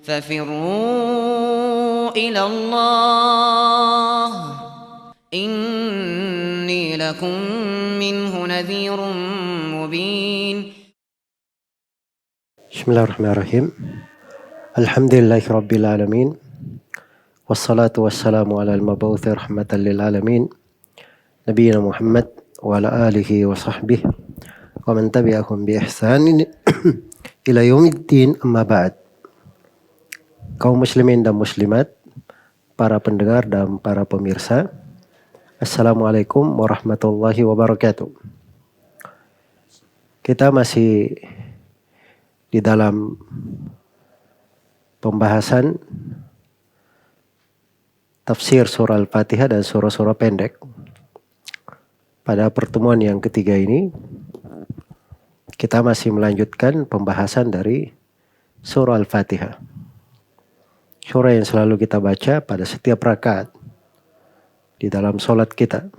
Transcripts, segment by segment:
ففروا إلى الله إني لكم منه نذير مبين. Bismillahirrahmanirrahim. Alhamdulillahirabbil alamin. Wassalatu wassalamu ala al-mab'uts rahmatan lil alamin. Nabiyina Muhammad wa ala alihi wa sahbihi wa man tabi'ahum bi ihsanin ila yaumiddin, amma ba'd. Kaum muslimin dan muslimat, para pendengar dan para pemirsa, Assalamualaikum warahmatullahi wabarakatuh. Kita masih di dalam pembahasan tafsir surah Al-Fatihah dan surah-surah pendek. Pada pertemuan yang ketiga ini, kita masih melanjutkan pembahasan dari surah Al-Fatihah. Surah yang selalu kita baca pada setiap rakaat di dalam sholat kita.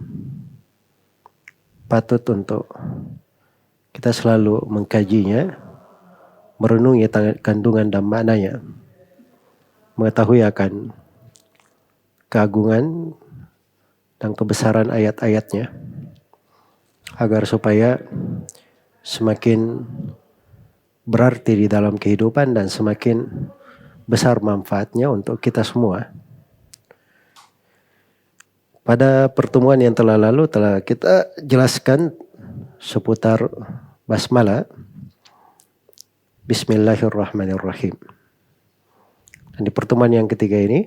Patut untuk kita selalu mengkajinya, merenungi kandungan dan maknanya, mengetahui akan keagungan dan kebesaran ayat-ayatnya, agar supaya semakin berarti di dalam kehidupan dan semakin besar manfaatnya untuk kita semua. Pada pertemuan yang telah lalu telah kita jelaskan seputar basmalah, Bismillahirrahmanirrahim. Dan di pertemuan yang ketiga ini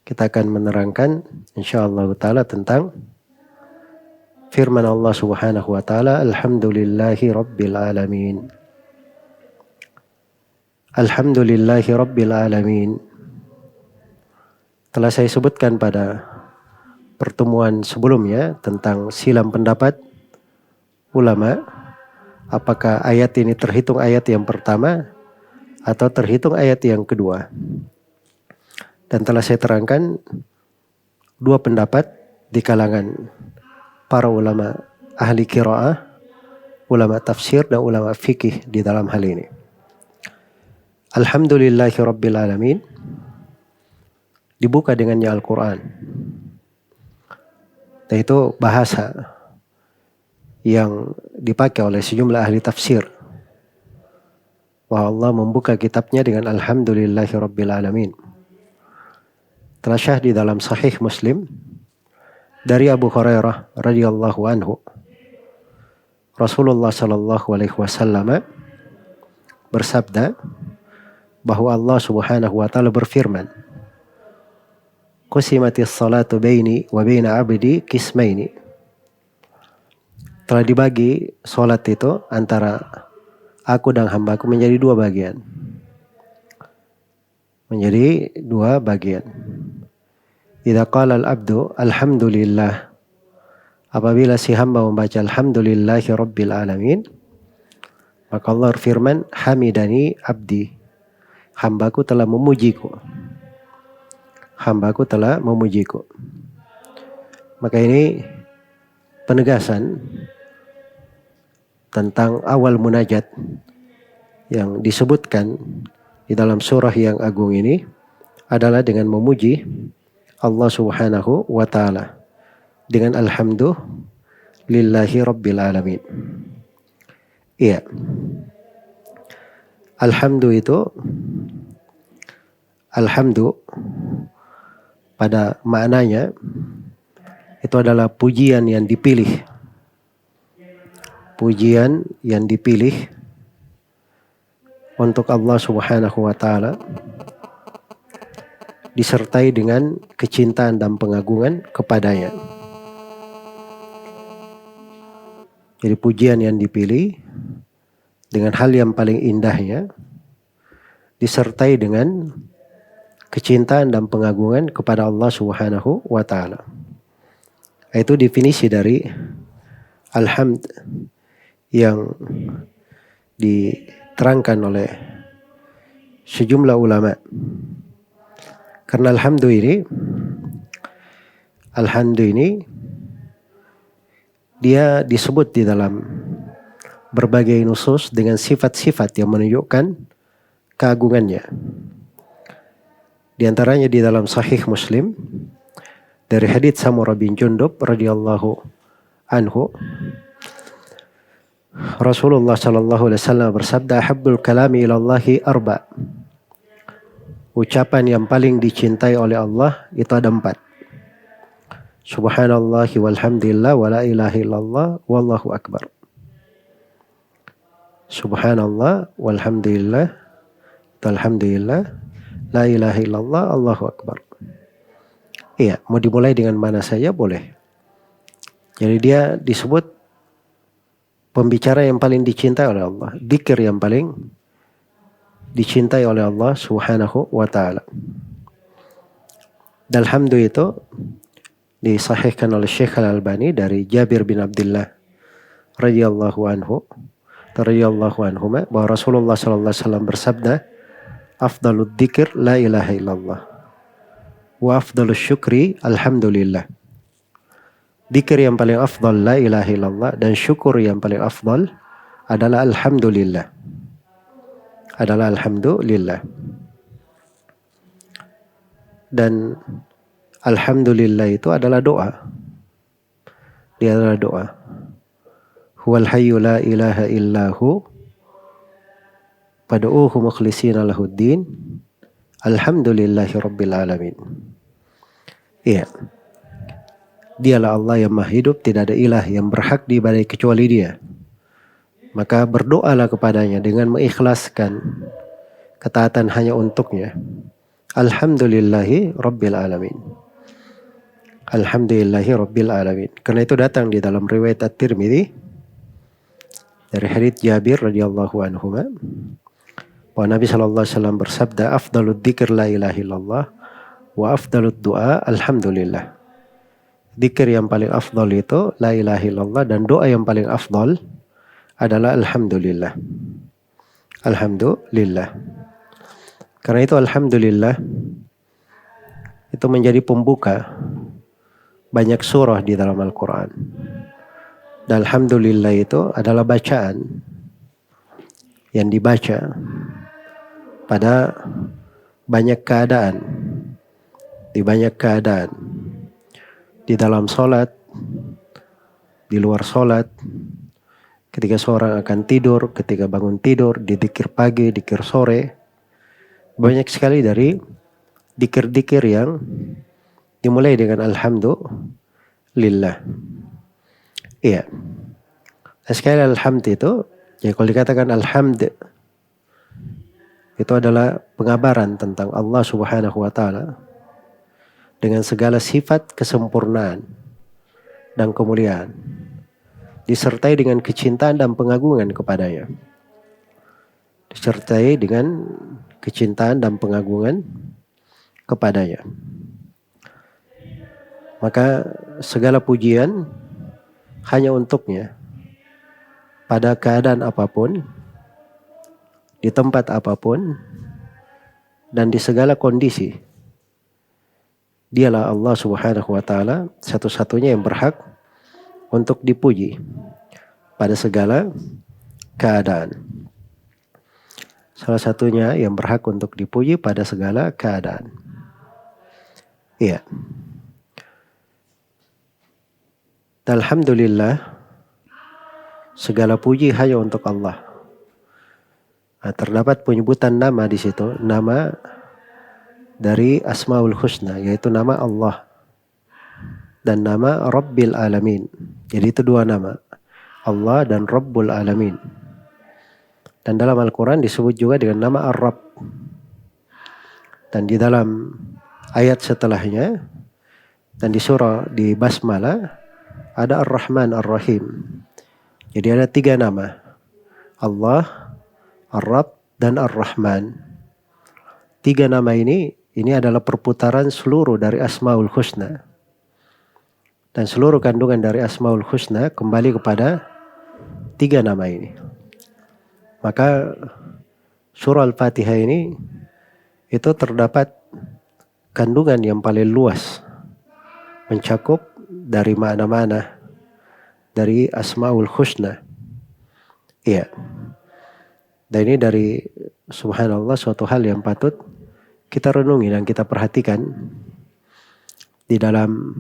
kita akan menerangkan insyaallah ta'ala tentang firman Allah Subhanahu wa ta'ala, Alhamdulillahi rabbil alamin. Alhamdulillahi rabbil alamin. Telah saya sebutkan pada pertemuan sebelumnya tentang silam pendapat ulama, apakah ayat ini terhitung ayat yang pertama atau terhitung ayat yang kedua. Dan telah saya terangkan dua pendapat di kalangan para ulama ahli qiraah, ulama tafsir dan ulama fikih di dalam hal ini. Alhamdulillahi rabbil alamin dibuka dengannya Al-Quran. Dan itu bahasa yang dipakai oleh sejumlah ahli tafsir, bahwa Allah membuka kitabnya dengan Alhamdulillahi rabbil alamin. Telah syah di dalam Sahih Muslim dari Abu Hurairah radhiyallahu anhu, Rasulullah sallallahu alaihi wasallam bersabda bahwa Allah Subhanahu wa taala berfirman, Qusimatis salatu baini wa baina abdi qismaini. Telah dibagi salat itu antara aku dan hambaku menjadi dua bagian. Menjadi dua bagian. Idza qala al-abdu alhamdulillah, apabila si hamba membaca alhamdulillahi rabbil alamin, maka Allah berfirman, hamidani abdi, hambaku telah memujiku. Hambaku telah memujiku. Maka ini penegasan tentang awal munajat yang disebutkan di dalam surah yang agung ini adalah dengan memuji Allah Subhanahu wa ta'ala dengan alhamdulillahi rabbil alamin. Iya. Alhamdu pada maknanya itu adalah pujian yang dipilih. Pujian yang dipilih untuk Allah Subhanahu wa ta'ala, disertai dengan kecintaan dan pengagungan kepadanya. Jadi pujian yang dipilih dengan hal yang paling indahnya, disertai dengan kecintaan dan pengagungan kepada Allah Subhanahu wa ta'ala. Itu definisi dari alhamd yang diterangkan oleh sejumlah ulama. Karena alhamdu ini dia disebut di dalam berbagai nusus dengan sifat-sifat yang menunjukkan keagungannya. Di antaranya di dalam Sahih Muslim dari hadits Samurah bin Jundub radhiyallahu anhu, Rasulullah sallallahu alaihi wasallam bersabda, "Habbul kalami ilallahi arba." Ucapan yang paling dicintai oleh Allah itu ada 4. Subhanallah walhamdulillah wa la ilaha illallah wallahu akbar. Subhanallah walhamdulillah, alhamdulillah, la ilaha illallah, Allahu akbar. Iya, mau dimulai dengan mana saja boleh. Jadi dia disebut pembicara yang paling dicintai oleh Allah, dzikir yang paling dicintai oleh Allah Subhanahu wa taala. Dan hamdu itu disahihkan oleh Syekh Al-Albani dari Jabir bin Abdullah radhiyallahu anhuma bahwa Rasulullah sallallahu alaihi wasallam bersabda, "Afdalud dzikir la ilaha illallah wa afdalus syukri alhamdulillah." Dzikir yang paling afdal la ilaha illallah dan syukur yang paling afdal adalah alhamdulillah. Dan alhamdulillah itu adalah doa. Dia adalah doa. Huwal hayyu la ilaha illahu fad'uuhu mukhlishina lahuddin. Alhamdulillahi rabbil alamin. Iya. Dialah Allah yang maha hidup, tidak ada ilah yang berhak diibadahi kecuali Dia. Maka berdoalah kepadanya dengan mengikhlaskan ketaatan hanya untuknya. Alhamdulillahi rabbil alamin. Alhamdulillahi rabbil alamin. Karena itu datang di dalam riwayat At-Tirmidzi dari hadits Jabir radhiyallahu anhu bahwa Nabi sallallahu alaihi wasallam bersabda, "Afdalud dzikr la ilaha illallah wa afdalud du'a alhamdulillah." Dzikir yang paling afdal itu la ilaha illallah dan doa yang paling afdal adalah alhamdulillah. Alhamdulillah. Karena itu alhamdulillah itu menjadi pembuka banyak surah di dalam Al-Quran. Dan alhamdulillah itu adalah bacaan yang dibaca pada banyak keadaan. Di banyak keadaan. Di dalam sholat, di luar sholat, ketika seorang akan tidur, ketika bangun tidur, di dzikir pagi, dzikir sore. Banyak sekali dari dzikir-dzikir yang dimulai dengan alhamdulillah. Iya. Sekali alhamd itu, ya kalau dikatakan alhamd, itu adalah pengabaran tentang Allah Subhanahu wa taala dengan segala sifat kesempurnaan dan kemuliaan, disertai dengan kecintaan dan pengagungan kepadanya. Disertai dengan kecintaan dan pengagungan kepadanya. Maka segala pujian hanya untuknya pada keadaan apapun, di tempat apapun, dan di segala kondisi. Dialah Allah Subhanahu wa taala satu-satunya yang berhak untuk dipuji pada segala keadaan. Salah satunya yang berhak untuk dipuji pada segala keadaan. Iya. Alhamdulillah, segala puji hanya untuk Allah. Nah, terdapat penyebutan nama di situ, nama dari Asmaul Husna, yaitu nama Allah dan nama Rabbil Alamin. Jadi itu dua nama, Allah dan Rabbul Alamin. Dan dalam Al-Quran disebut juga dengan nama Ar-Rabb. Dan di dalam ayat setelahnya dan di surah di Basmalah ada Ar-Rahman Ar-Rahim. Jadi ada 3 nama, Allah, Ar-Rabb dan Ar-Rahman. 3 nama ini adalah perputaran seluruh dari Asmaul Husna. Dan seluruh kandungan dari Asmaul Husna kembali kepada 3 nama ini. Maka surah Al-Fatihah ini itu terdapat kandungan yang paling luas, mencakup dari mana-mana dari Asmaul Husna. Iya. Dan ini dari subhanallah suatu hal yang patut kita renungi dan kita perhatikan di dalam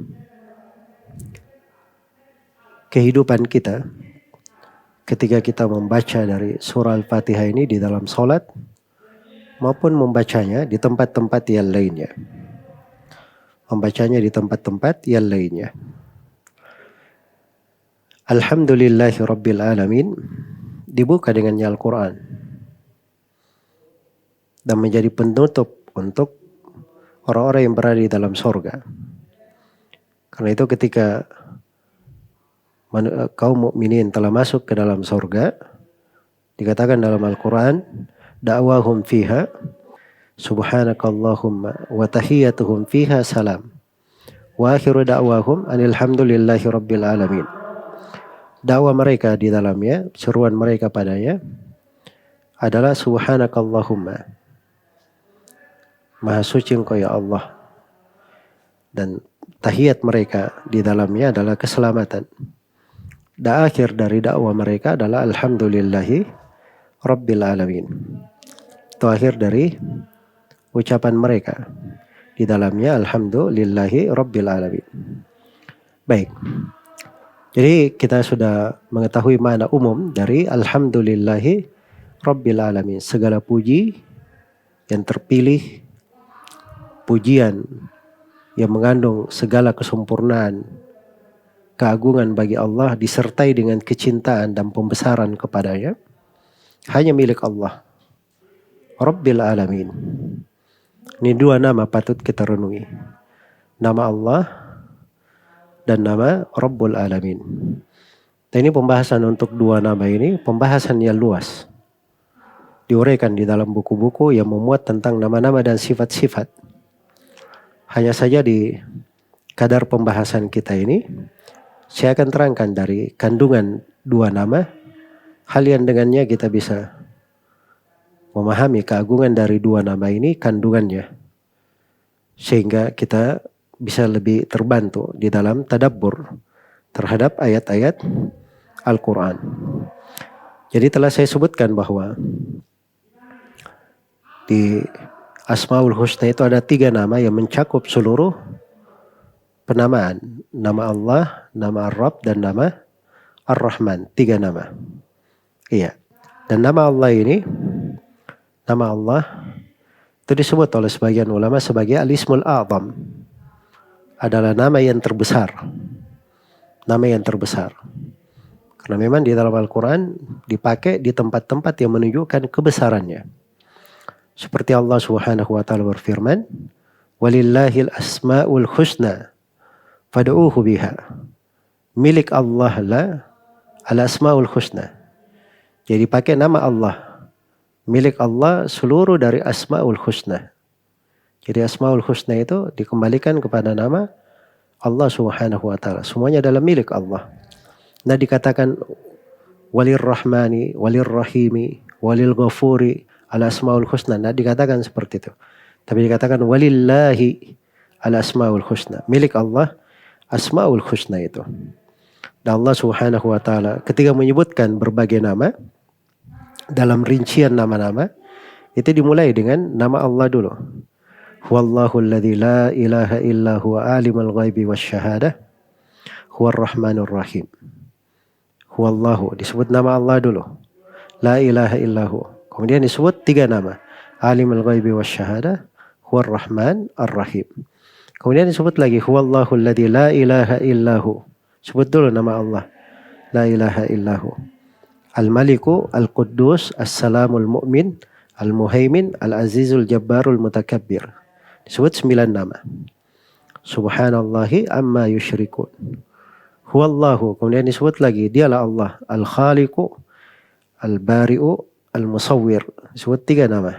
kehidupan kita ketika kita membaca dari surah Al-Fatihah ini di dalam sholat maupun membacanya di tempat-tempat yang lainnya. Membacanya di tempat-tempat yang lainnya. Alhamdulillahi Rabbil Alamin dibuka dengan Al-Quran dan menjadi penutup untuk orang-orang yang berada di dalam surga. Karena itu ketika kaum mukminin telah masuk ke dalam surga, dikatakan dalam Al-Quran, da'wahum fiha subhanakallahumma wa tahiyyatuhum fiha salam wa akhiru da'wahum anilhamdulillahi Rabbil Alamin. Dakwah mereka di dalamnya, seruan mereka padanya adalah subhanakallahumma, maha suci engkau ya Allah. Dan tahiyat mereka di dalamnya adalah keselamatan. Dan akhir dari dakwah mereka adalah alhamdulillahi Rabbil Alamin. Itu akhir dari ucapan mereka. Di dalamnya alhamdulillahi Rabbil Alamin. Baik. Jadi kita sudah mengetahui makna umum dari alhamdulillahi Rabbil Alamin. Segala puji yang terpilih, pujian yang mengandung segala kesempurnaan, keagungan bagi Allah disertai dengan kecintaan dan pembesaran kepadanya, hanya milik Allah. Rabbil Alamin. Ini dua nama patut kita renungi. Nama Allah dan nama Rabbul Alamin. Dan ini pembahasan untuk dua nama ini, pembahasan yang luas. Diuraikan di dalam buku-buku yang memuat tentang nama-nama dan sifat-sifat. Hanya saja di kadar pembahasan kita ini, saya akan terangkan dari kandungan dua nama, hal yang dengannya kita bisa memahami keagungan dari dua nama ini, kandungannya. Sehingga kita bisa lebih terbantu di dalam tadabbur terhadap ayat-ayat Al-Quran. Jadi telah saya sebutkan bahwa di Asmaul Husna itu ada 3 nama yang mencakup seluruh penamaan. Nama Allah, nama Ar-Rabb, dan nama Ar-Rahman. 3 nama. Iya. Dan nama Allah ini, nama Allah itu disebut oleh sebagian ulama sebagai Al-Ismul A'zam. Adalah nama yang terbesar. Nama yang terbesar. Karena memang di dalam Al-Quran dipakai di tempat-tempat yang menunjukkan kebesarannya. Seperti Allah Subhanahu wa taala berfirman, "Walillahil asmaul husna fad'uuhu biha." Milik Allah lah al-asmaul husna. Jadi pakai nama Allah. Milik Allah seluruh dari asmaul husna. Jadi asmaul husna itu dikembalikan kepada nama Allah Subhanahu wa taala. Semuanya adalah milik Allah. Nah dikatakan walir rahmani, walir rahimi, walil ghafuri al asmaul husna. Nah dikatakan seperti itu. Tapi dikatakan walillahi al asmaul husna. Milik Allah asmaul husna itu. Dan Allah Subhanahu wa taala ketika menyebutkan berbagai nama dalam rincian nama-nama itu dimulai dengan nama Allah dulu. Huwallahu alladzi la ilaha illa huwa alimul ghaibi wasyahadah huwar rahmanur rahim. Huwallahu disebut nama Allah dulu. La ilaha illahu. Kemudian disebut 3 nama. Alimul ghaibi wasyahadah huwar rahman ar-rahim. Kemudian disebut lagi huwallahu alladzi la ilaha illahu. Sebut dulu nama Allah. La ilaha illahu. Al-Maliku, Al-Quddus, As-Salamul Mu'min, Al-Muhaimin, Al-Azizul Jabbarul Mutakabbir. Disebut 9 nama. Subhanallahi amma yusyrikun. Huwallahu. Kemudian disebut lagi. Dialah Allah. Al-Khaliqu, Al-Bari'u, Al-Musawwir. Disebut 3 nama.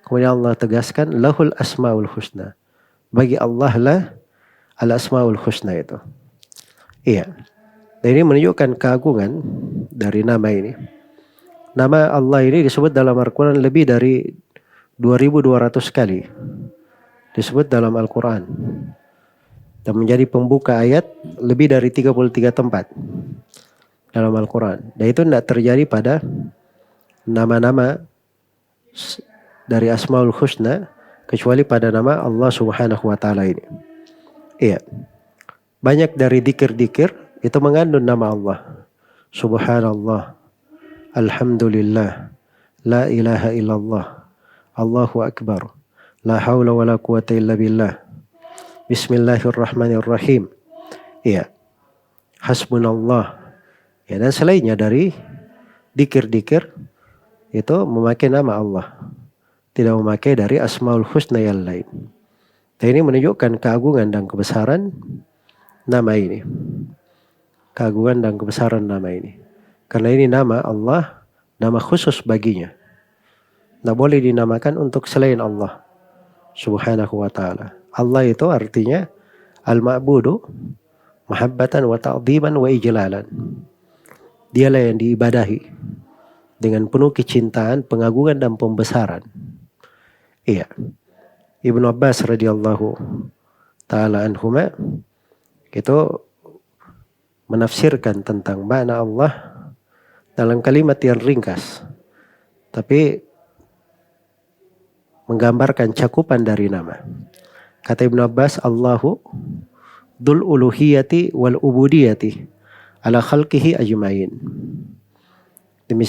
Kemudian Allah tegaskan. Lahul asma'ul husna. Bagi Allah lah al-asma'ul husna itu. Iya. Dan ini menunjukkan keagungan dari nama ini. Nama Allah ini disebut dalam Al-Quran lebih dari 2200 kali. Disebut dalam Al-Quran. Dan menjadi pembuka ayat lebih dari 33 tempat dalam Al-Quran. Dan itu tidak terjadi pada nama-nama dari Asmaul Husna kecuali pada nama Allah Subhanahu wa taala ini. Iya. Banyak dari dikir-dikir itu mengandung nama Allah. Subhanallah, alhamdulillah, la ilaha illallah, Allahu akbar, la haula wala quwata illa billah, bismillahirrahmanirrahim. Iya. Hasbunallah. Ya, dan selainnya dari dikir-dikir itu memakai nama Allah. Tidak memakai dari Asmaul Husna yang lain. Dan ini menunjukkan keagungan dan kebesaran nama ini. Keagungan dan kebesaran nama ini. Karena ini nama Allah, nama khusus baginya. Tidak boleh dinamakan untuk selain Allah Subhanahu wa ta'ala. Allah itu artinya al-ma'budu mahabbatan wa ta'ziman wa ijlalan. Dialah yang diibadahi dengan penuh kecintaan, pengagungan dan pembesaran. Iya. Ibnu Abbas radhiyallahu taala anhuma itu menafsirkan tentang makna Allah dalam kalimat yang ringkas, tapi menggambarkan cakupan dari nama. Kata Ibnu Abbas, Allahu dzul uluhiyati wal ubudiyati ala khalqihi ajmain.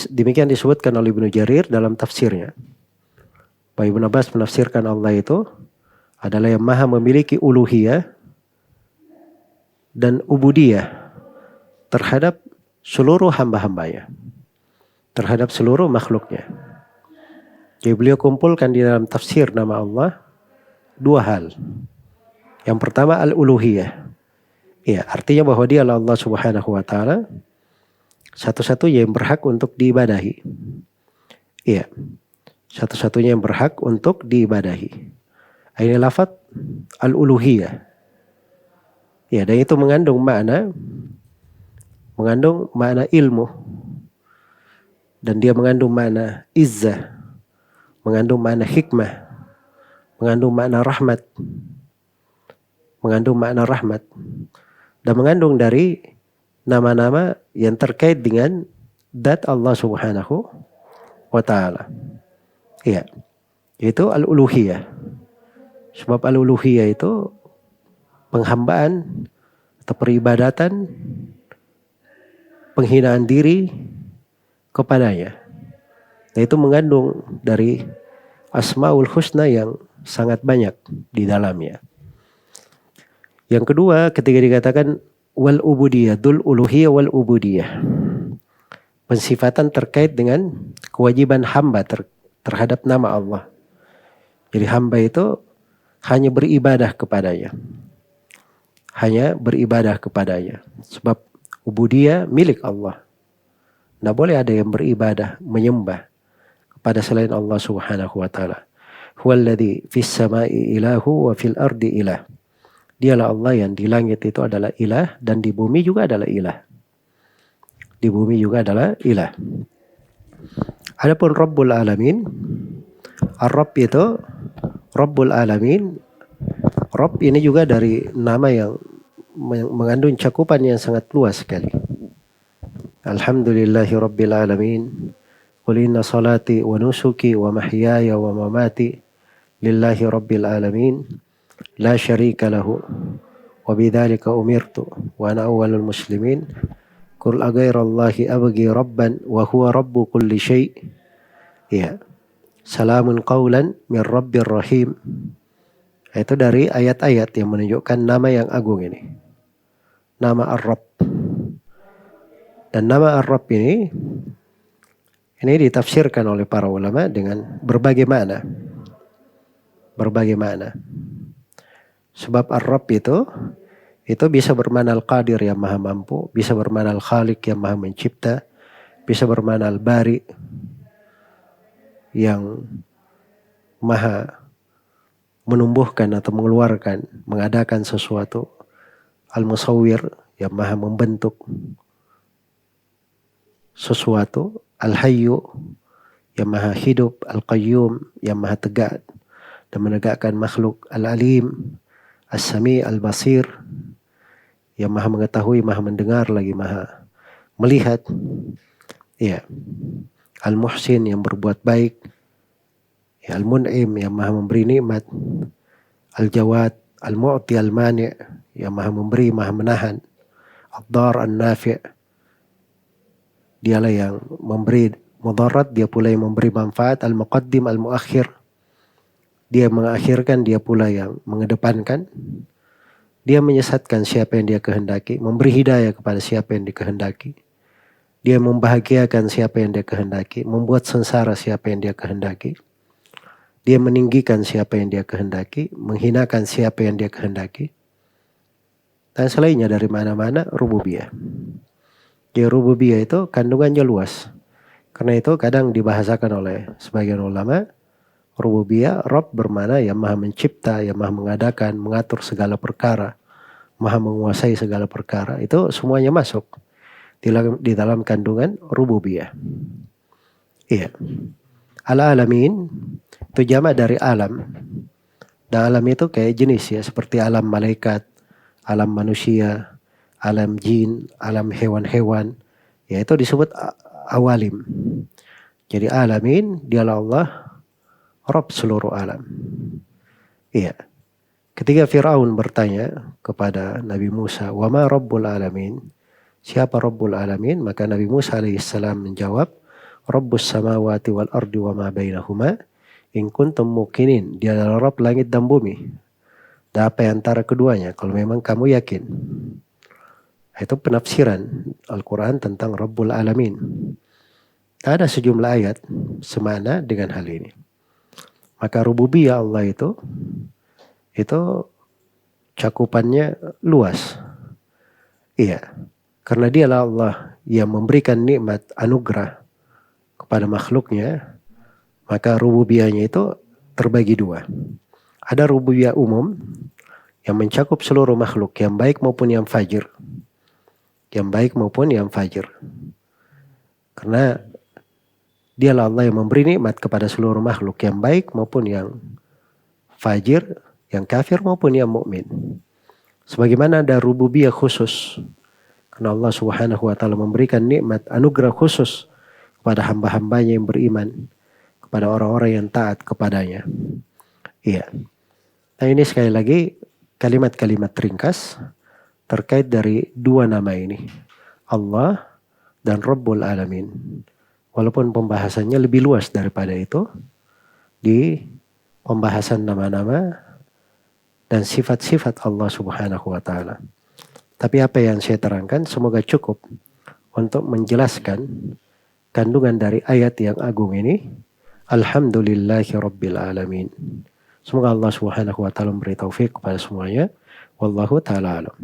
Demikian disebutkan oleh Ibnu Jarir dalam tafsirnya. Bahwa Ibnu Abbas menafsirkan Allah itu adalah yang maha memiliki uluhiyah dan ubudiyah terhadap seluruh hamba-hambanya, terhadap seluruh makhluknya. Jadi beliau kumpulkan di dalam tafsir nama Allah dua hal. Yang pertama al-uluhiyah. Ya, artinya bahwa dia adalah Allah Subhanahu wa taala satu-satunya yang berhak untuk diibadahi. Iya. Satu-satunya yang berhak untuk diibadahi. Ini lafaz al-uluhiyah. Ya, dan itu mengandung makna ilmu. Dan dia mengandung makna izzah, mengandung makna hikmah, mengandung makna rahmat. Dan mengandung dari nama-nama yang terkait dengan zat Allah Subhanahu wa ta'ala. Iya. Itu al-uluhiyah. Sebab al-uluhiyah itu penghambaan atau peribadatan, penghinaan diri kepadanya. Nah, itu mengandung dari Asmaul Husna yang sangat banyak di dalamnya. Yang kedua, ketika dikatakan wal ubudiyah, dzul uluhiyah wal ubudiyah. Pensifatan terkait dengan kewajiban hamba terhadap nama Allah. Jadi hamba itu hanya beribadah kepadanya. Sebab ubudiyah milik Allah. Tidak boleh ada yang beribadah, menyembah kepada selain Allah Subhanahu wa ta'ala. Huwallazi fis sama'i ilahu wa fil ardi ilah. Dialah Allah yang di langit itu adalah ilah dan di bumi juga adalah ilah. Adapun Rabbul Alamin, Ar-Rabb itu Rabbul Alamin. Rabb ini juga dari nama yang mengandung cakupan yang sangat luas sekali. Alhamdulillahi Rabbil Alamin. Qul inna salati wa nusuki wa mahyaya wa mamati lillahi Rabbil Alamin. La syarika lahu wa bidzalika umirtu wa ana awwalul muslimin. Qul aghairallahi abghi rabban wa huwa rabbu kulli syai'. Ya. Salamun qaulan min rabbir rahim. Itu dari ayat-ayat yang menunjukkan nama yang agung ini. Nama Ar-Rabb. Dan nama Ar-Rabb ini ditafsirkan oleh para ulama dengan berbagai makna. Sebab Ar-Rabb itu bisa bermakna Al-Qadir yang maha mampu, bisa bermakna Al-Khaliq yang maha mencipta, bisa bermakna Al-Bari yang maha menumbuhkan atau mengeluarkan, mengadakan sesuatu, Al-Musawwir yang maha membentuk sesuatu, Al-Hayyu yang maha hidup, Al-Qayyum yang maha tegak dan menegakkan makhluk, Al-Alim, As-Sami, Al-Basir yang maha mengetahui, maha mendengar lagi maha melihat. Ya. Al-Muhsin yang berbuat baik, ya, Al-Mun'im yang maha memberi nikmat, Al-Jawad, Al-Mu'ti, Al-Mani' yang maha memberi, maha menahan, Ad-Dar, An-Nafi', dialah yang memberi mudarat, dia pula yang memberi manfaat, Al-Muqaddim, Al-Muakhir, dia mengakhirkan, dia pula yang mengedepankan, dia menyesatkan siapa yang dia kehendaki, memberi hidayah kepada siapa yang dikehendaki, dia membahagiakan siapa yang dia kehendaki, membuat sengsara siapa yang dia kehendaki, dia meninggikan siapa yang dia kehendaki, menghinakan siapa yang dia kehendaki, dan selainnya dari mana-mana rububiyah. Jadi rububiyah itu kandungannya luas. Karena itu kadang dibahasakan oleh sebagian ulama, rububiyah, Rabb bermana yang maha mencipta, yang maha mengadakan, mengatur segala perkara, maha menguasai segala perkara. Itu semuanya masuk di dalam kandungan rububiyah. Iya. Al-alamin itu jamak dari alam. Dan alam itu kayak jenis ya, seperti alam malaikat, alam manusia, alam jin, alam hewan-hewan. Ya itu disebut awalim. Jadi alamin, dialah Allah, Rabb seluruh alam. Iya. Ketika Fir'aun bertanya kepada Nabi Musa, "Wa ma Rabbul alamin?" Siapa Rabbul alamin? Maka Nabi Musa alaihissalam menjawab, "Rabbus samawati wal ardi wa ma bainahuma in kuntum muqinin." Dia adalah Rabb langit dan bumi. Dan apa yang antara keduanya kalau memang kamu yakin. Itu penafsiran Al-Quran tentang Rabbul alamin. Ada sejumlah ayat semana dengan hal ini. Maka rububiyah Allah itu cakupannya luas. Iya. Karena dialah Allah yang memberikan nikmat anugerah kepada makhluknya, maka rububiyahnya itu terbagi dua. Ada rububiyah umum yang mencakup seluruh makhluk, yang baik maupun yang fajir. Yang baik maupun yang fajir. Karena dialah Allah yang memberi nikmat kepada seluruh makhluk, yang baik maupun yang fajir, yang kafir maupun yang mukmin. Sebagaimana ada rububiyah khusus. Karena Allah Subhanahu wa taala memberikan nikmat anugerah khusus kepada hamba-hambanya yang beriman, kepada orang-orang yang taat kepadanya. Iya. Nah ini sekali lagi kalimat-kalimat ringkas terkait dari dua nama ini, Allah dan Rabbul Alamin. Walaupun pembahasannya lebih luas daripada itu di pembahasan nama-nama dan sifat-sifat Allah Subhanahu wa taala. Tapi apa yang saya terangkan semoga cukup untuk menjelaskan kandungan dari ayat yang agung ini. Alhamdulillahi Rabbil Alamin. Semoga Allah Subhanahu wa taala memberi taufik kepada semuanya. Wallahu taala alam.